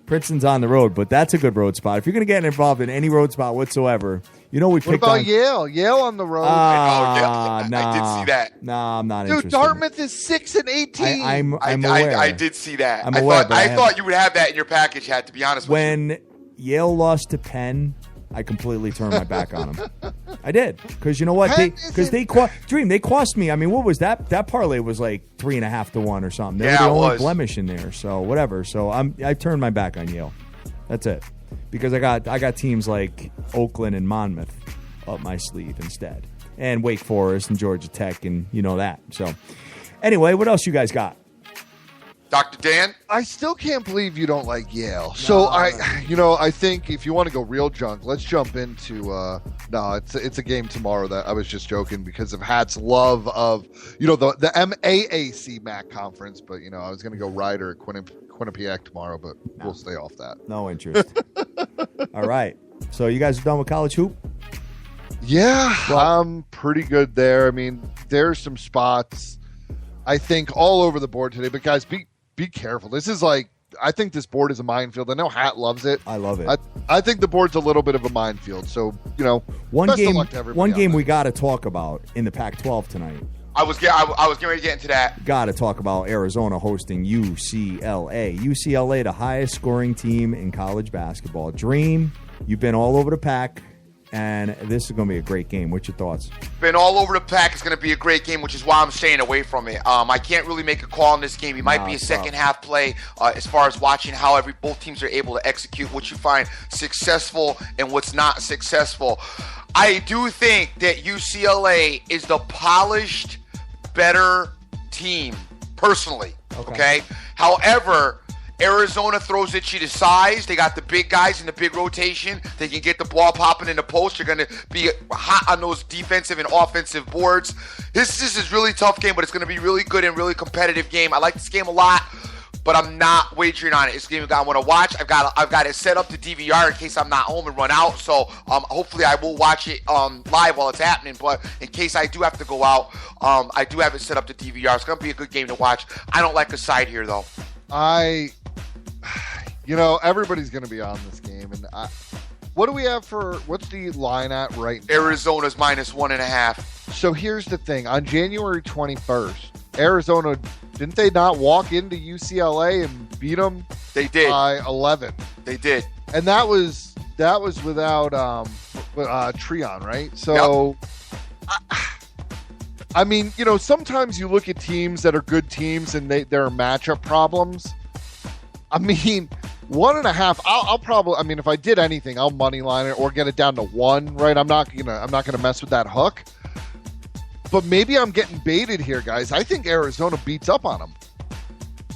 Princeton's on the road, but that's a good road spot. If you're going to get involved in any road spot whatsoever, we picked on... What about Yale? Yale on the road? Nah, I did see that. Nah, I'm not interested. Dude, Dartmouth is 6-18. I'm aware. I did see that. I'm aware, I thought you would have that in your package, Hat, to be honest with you. When Yale lost to Penn, I completely turned my back on them. I did. Because you know what? They cost me. I mean, what was that? That parlay was like 3.5 to 1 or something. They were the only blemish in there. So whatever. So I turned my back on Yale. That's it. Because I got teams like Oakland and Monmouth up my sleeve instead. And Wake Forest and Georgia Tech and that. So anyway, what else you guys got? Dr. Dan? I still can't believe you don't like Yale. So I think if you want to go real junk, let's jump into it's a game tomorrow that I was just joking because of Hat's love of the MAAC MAC conference, but I was going to go Ryder at Quinnipiac tomorrow, but we'll stay off that. No interest. All right. So you guys are done with college hoop? Yeah, I'm pretty good there. I mean, there's some spots I think all over the board today, but guys, be careful. This is I think this board is a minefield. I know Hat loves it. I love it. I think the board's a little bit of a minefield. So, one best game, of luck to everybody. One game we got to talk about in the Pac-12 tonight. I was getting ready to get into that. Got to talk about Arizona hosting UCLA. UCLA, the highest scoring team in college basketball. Dream, you've been all over the pack. And this is going to be a great game. What's your thoughts? Been all over the pack. It's going to be a great game, which is why I'm staying away from it. I can't really make a call on this game. It might be a second half play as far as watching how both teams are able to execute what you find successful and what's not successful. I do think that UCLA is the polished, better team, personally. Okay? However, Arizona throws at you to size. They got the big guys in the big rotation. They can get the ball popping in the post. They're going to be hot on those defensive and offensive boards. This is a really tough game, but it's going to be really good and really competitive game. I like this game a lot, but I'm not wagering on it. It's a game I want to watch. I've got it set up to DVR in case I'm not home and run out. So hopefully I will watch it live while it's happening. But in case I do have to go out, I do have it set up to DVR. It's going to be a good game to watch. I don't like a side here, though. Everybody's going to be on this game. And what do we have what's the line at right now? Arizona's -1.5. So here's the thing. On January 21st, Arizona, didn't they not walk into UCLA and beat them? They did. By 11. They did. And that was without Treon, right? So I mean, sometimes you look at teams that are good teams and there are matchup problems. I mean, 1.5. I'll probably. I mean, if I did anything, I'll money line it or get it down to 1. Right? I'm not gonna mess with that hook. But maybe I'm getting baited here, guys. I think Arizona beats up on them.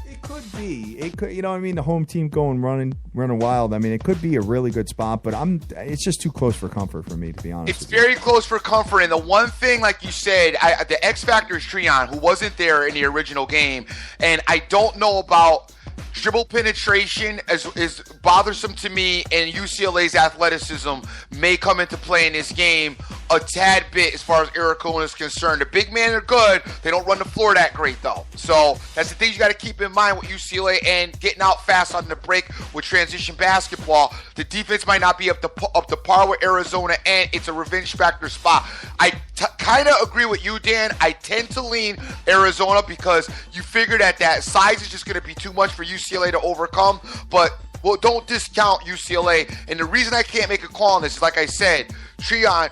It could be. It could. The home team going running wild. I mean, it could be a really good spot, but it's just too close for comfort for me, to be honest. It's very close for comfort, and the one thing, like you said, the X factor is Treon, who wasn't there in the original game, and I don't know about. Dribble penetration is bothersome to me, and UCLA's athleticism may come into play in this game a tad bit as far as Arizona is concerned. The big men are good. They don't run the floor that great, though. So that's the things you got to keep in mind with UCLA and getting out fast on the break with transition basketball. The defense might not be up to par with Arizona, and it's a revenge factor spot. I kind of agree with you, Dan. I tend to lean Arizona because you figure that size is just going to be too much for UCLA to overcome, but don't discount UCLA. And the reason I can't make a call on this is, like I said, Treon,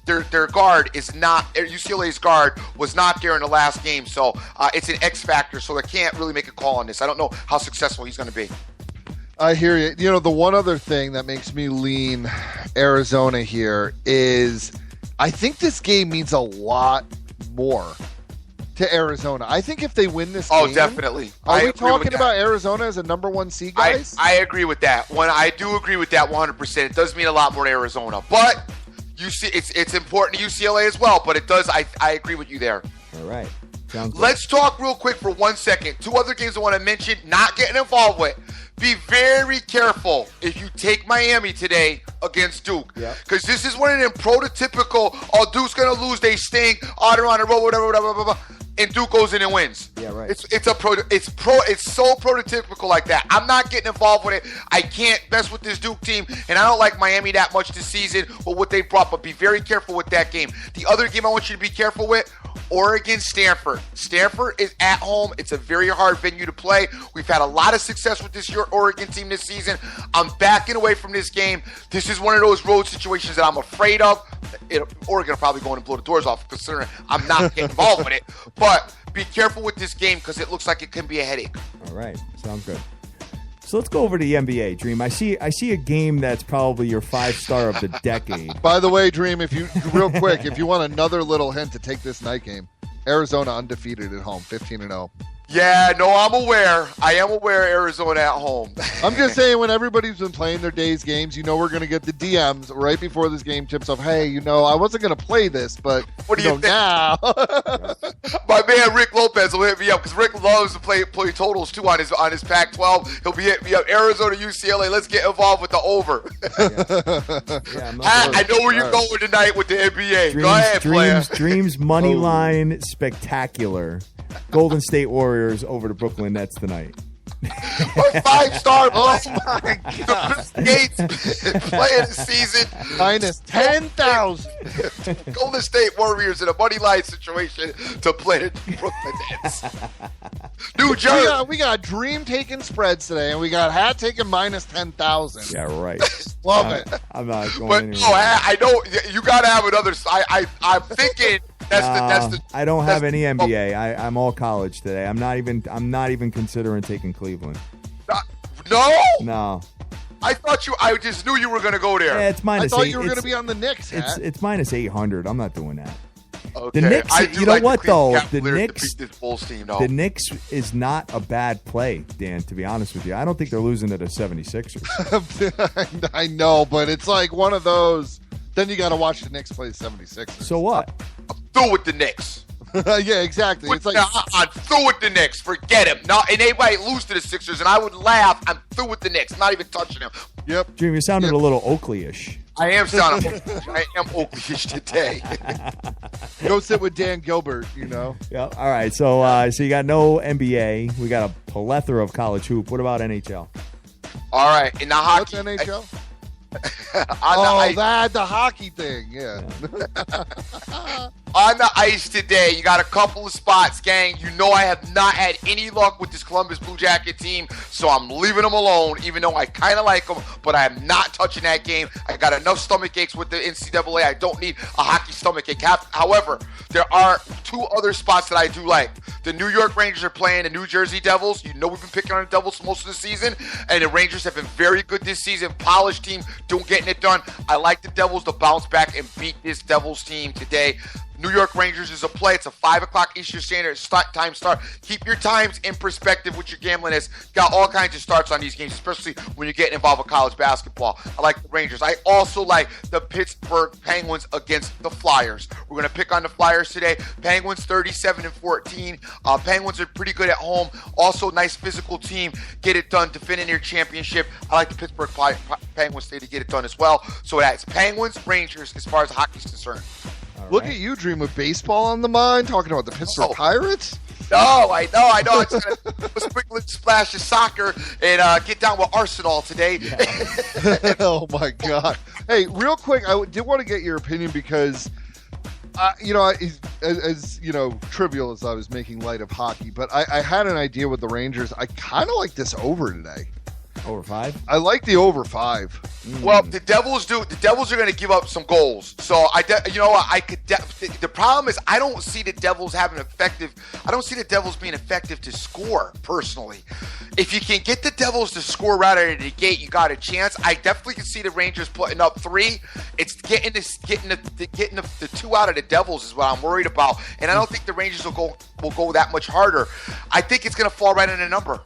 their guard is not, UCLA's guard was not there in the last game, so it's an X factor, so I can't really make a call on this. I don't know how successful he's going to be. I hear you. The one other thing that makes me lean Arizona here is I think this game means a lot more to Arizona. I think if they win this game... Oh, definitely. Are we talking about Arizona as a number 1 seed, guys? I agree with that. I do agree with that 100%. It does mean a lot more to Arizona. But it's important to UCLA as well. But it does... I agree with you there. All right. Sounds good. Let's talk real quick for 1 second. 2 other games I want to mention, not getting involved with. Be very careful if you take Miami today against Duke. Because this is one of them prototypical, Duke's going to lose, they stink, they're on the road, whatever, and Duke goes in and wins. Yeah, right. It's so prototypical like that. I'm not getting involved with it. I can't mess with this Duke team, and I don't like Miami that much this season with what they brought, but be very careful with that game. The other game I want you to be careful with, Oregon, Stanford. Stanford is at home. It's a very hard venue to play. We've had a lot of success with this Oregon team this season. I'm backing away from this game. This is one of those road situations that I'm afraid of. Oregon will probably go in and blow the doors off, considering I'm not getting involved with it. But be careful with this game because it looks like it can be a headache. All right. Sounds good. So let's go over to the NBA, Dream. I see a game that's probably your 5-star of the decade. By the way, Dream, if you want another little hint to take this night game, Arizona undefeated at home, 15-0. Yeah, no, I'm aware. I am aware Arizona at home. I'm just saying, when everybody's been playing their days games, we're going to get the DMs right before this game tips off. Hey, I wasn't going to play this, but what do you think? Now. My man Rick Lopez will hit me up because Rick loves to play totals too on his Pac-12. He'll be hitting me up. Arizona, UCLA. Let's get involved with the over. I know where you're going tonight with the NBA. Go ahead, player. Dreams money line spectacular. Golden State Warriors over the Brooklyn Nets tonight. 5-star the Gates playing the season minus 10,000. Golden State Warriors in a money line situation to play the Brooklyn Nets. New Jersey. We got Dream taking spreads today, and we got Hat taking minus 10,000. Yeah, right. Love it. I'm not going but anywhere. No, I know you got to have another. I'm thinking. I don't have any NBA. I'm all college today. I'm not even considering taking Cleveland. No. I just knew you were going to go there. Yeah, it's minus. I thought 8. you were going to be on the Knicks. It's minus 800. I'm not doing that. Okay. The Knicks. You know what though? The Knicks is not a bad play, Dan. To be honest with you, I don't think they're losing to the 76ers. I know, but it's like one of those. Then you got to watch the Knicks play the 76ers. So what? I'm through with the Knicks. Yeah, exactly. It's like I'm through with the Knicks. Forget him. No, and they might lose to the Sixers, and I would laugh. I'm through with the Knicks. Not even touching them. Yep. Dream, you sounded a little Oakley-ish. I am sounding. I am Oakley-ish today. Go sit with Dan Gilbert. Yeah. All right. So you got no NBA. We got a plethora of college hoop. What about NHL? All right. In the hockey. What's NHL? The hockey thing. Yeah. On the ice today, you got a couple of spots, gang. You know I have not had any luck with this Columbus Blue Jacket team, so I'm leaving them alone, even though I kind of like them, but I am not touching that game. I got enough stomach aches with the NCAA. I don't need a hockey stomach ache. However, there are two other spots that I do like. The New York Rangers are playing the New Jersey Devils. You know we've been picking on the Devils most of the season, and the Rangers have been very good this season. Polished team, getting it done. I like the Devils to bounce back and beat this Devils team today. New York Rangers is a play. It's a 5 o'clock Eastern Standard time start. Keep your times in perspective with your gambling. Has got all kinds of starts on these games, especially when you're getting involved with college basketball. I like the Rangers. I also like the Pittsburgh Penguins against the Flyers. We're going to pick on the Flyers today. Penguins 37-14. Penguins are pretty good at home. Also, nice physical team. Get it done, defending their championship. I like the Pittsburgh Penguins today to get it done as well. So that's Penguins, Rangers as far as hockey's concerned. Look at you, Dream, with baseball on the mind, talking about the Pittsburgh Pirates. No, I know. I'm just going to sprinkle splash of soccer and get down with Arsenal today. Yeah. Oh, my God. Hey, real quick, I did want to get your opinion because, as trivial as I was making light of hockey, but I had an idea with the Rangers. I kind of like this over today. Over 5? I like the over 5. Well, the Devils do. The Devils are going to give up some goals. So the problem is I don't see the Devils having effective. I don't see the Devils being effective to score personally. If you can get the Devils to score right out of the gate, you got a chance. I definitely can see the Rangers putting up 3. It's getting the 2 out of the Devils is what I'm worried about, and I don't think the Rangers will go that much harder. I think it's going to fall right in a number.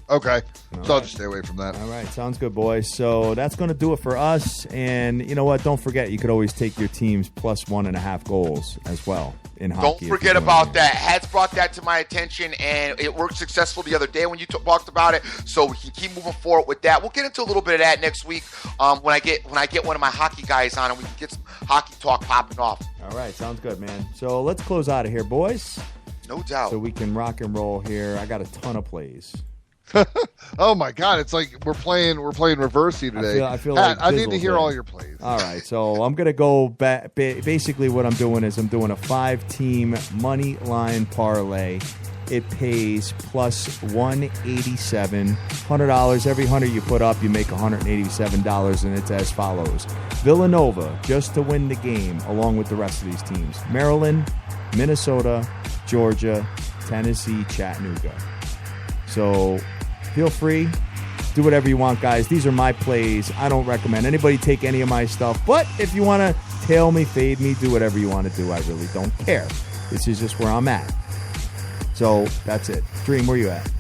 Okay. So I'll just stay away from that. All right. Sounds good, boys. So that's going to do it for us. And you know what? Don't forget, you could always take your team's plus 1.5 goals as well in hockey. Don't forget about that. Hats brought that to my attention, and it worked successful the other day when you talked about it. So we can keep moving forward with that. We'll get into a little bit of that next week when I get one of my hockey guys on, and we can get some hockey talk popping off. All right. Sounds good, man. So let's close out of here, boys. No doubt. So we can rock and roll here. I got a ton of plays. Oh my God! It's like we're playing reversey today. I feel like I need to hear all your plays. All right, so I'm gonna go back. Basically, what I'm doing is I'm doing a 5-team money line parlay. It pays plus 187. $100 every 100 you put up, you make $187, and it's as follows: Villanova just to win the game, along with the rest of these teams: Maryland, Minnesota, Georgia, Tennessee, Chattanooga. So feel free, do whatever you want, guys. These are my plays. I don't recommend anybody take any of my stuff. But if you want to tail me, fade me, do whatever you want to do. I really don't care. This is just where I'm at. So that's it. Dream, where you at?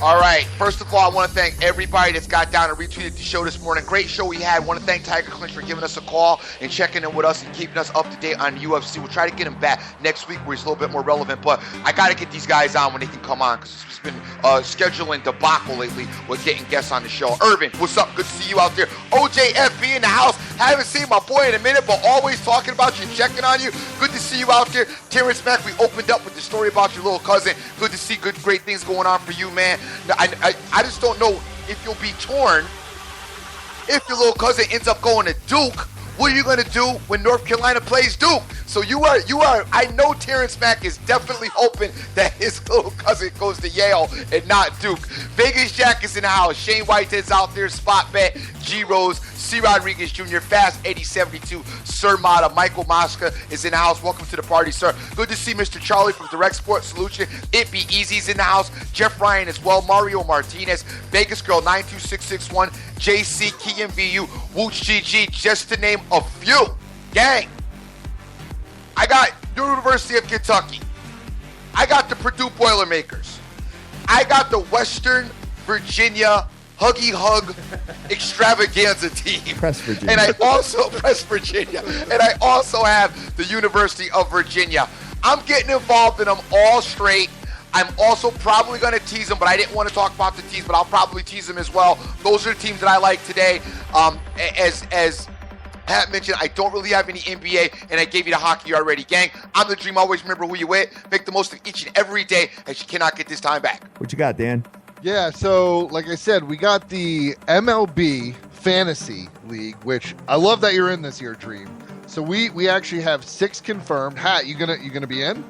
All right. First of all, I want to thank everybody that's got down and retweeted the show this morning. Great show we had. I want to thank Tiger Clinch for giving us a call and checking in with us and keeping us up to date on UFC. We'll try to get him back next week where he's a little bit more relevant. But I got to get these guys on when they can come on because it's been scheduling debacle lately with getting guests on the show. Irvin, what's up? Good to see you out there. OJFB in the house. Haven't seen my boy in a minute, but always talking about you, checking on you. Good to see you out there. Terrence Mack, we opened up with the story about your little cousin. Good to see great things going on for you, man. I just don't know if you'll be torn if your little cousin ends up going to Duke. What are you going to do when North Carolina plays Duke? So you are. I know Terrence Mack is definitely hoping that his little cousin goes to Yale and not Duke. Vegas Jack is in the house. Shane Whitehead's out there. Spot bet. G Rose. C. Rodriguez Jr. Fast 8072. Sir Mata. Michael Mosca is in the house. Welcome to the party, sir. Good to see Mr. Charlie from Direct Sports Solution. It Be Easy's in the house. Jeff Ryan as well. Mario Martinez. Vegas Girl 92661. JC KMVU. Wooch GG. Just to name a few. Gang. I got University of Kentucky. I got the Purdue Boilermakers. I got the Western Virginia Huggy Hug Extravaganza team. Press Virginia. And I also Press Virginia. And I also have the University of Virginia. I'm getting involved in them all straight. I'm also probably going to tease them, but I didn't want to talk about the tease, but I'll probably tease them as well. Those are the teams that I like today. As Pat mentioned, I don't really have any NBA, and I gave you the hockey already. Gang, I'm the Dream. Always remember who you with. Make the most of each and every day, as you cannot get this time back. What you got, Dan? Yeah, so like I said, we got the MLB Fantasy League, which I love that you're in this year, Dream. So we actually have 6 confirmed. Hat, you gonna be in?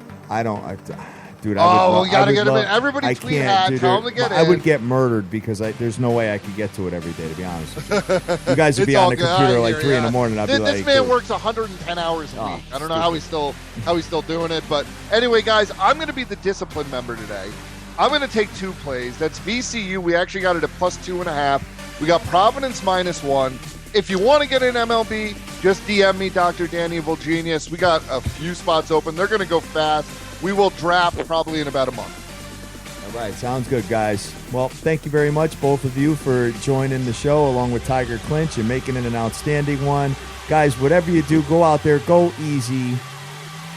Dude, we gotta get him in. Everybody tweet Hat. Dude, tell him to get in. I would get murdered because there's no way I could get to it every day, to be honest with you. You guys would be on the computer like 3 in the morning. I'd be like, this man dude. works 110 hours a week. I don't know how stupid. he's still doing it. But anyway, guys, I'm going to be the discipline member today. I'm going to take 2 plays. That's VCU. We actually got it at +2.5. We got Providence -1. If you want to get in MLB, just DM me, Dr. Danny Volgenius. We got a few spots open. They're going to go fast. We will draft probably in about a month. All right, sounds good, guys. Well, thank you very much, both of you, for joining the show along with Tiger Clinch and making it an outstanding one. Guys, whatever you do, go out there, go easy,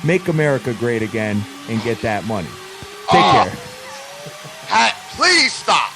make America great again, and get that money. Take care. Hat, please stop.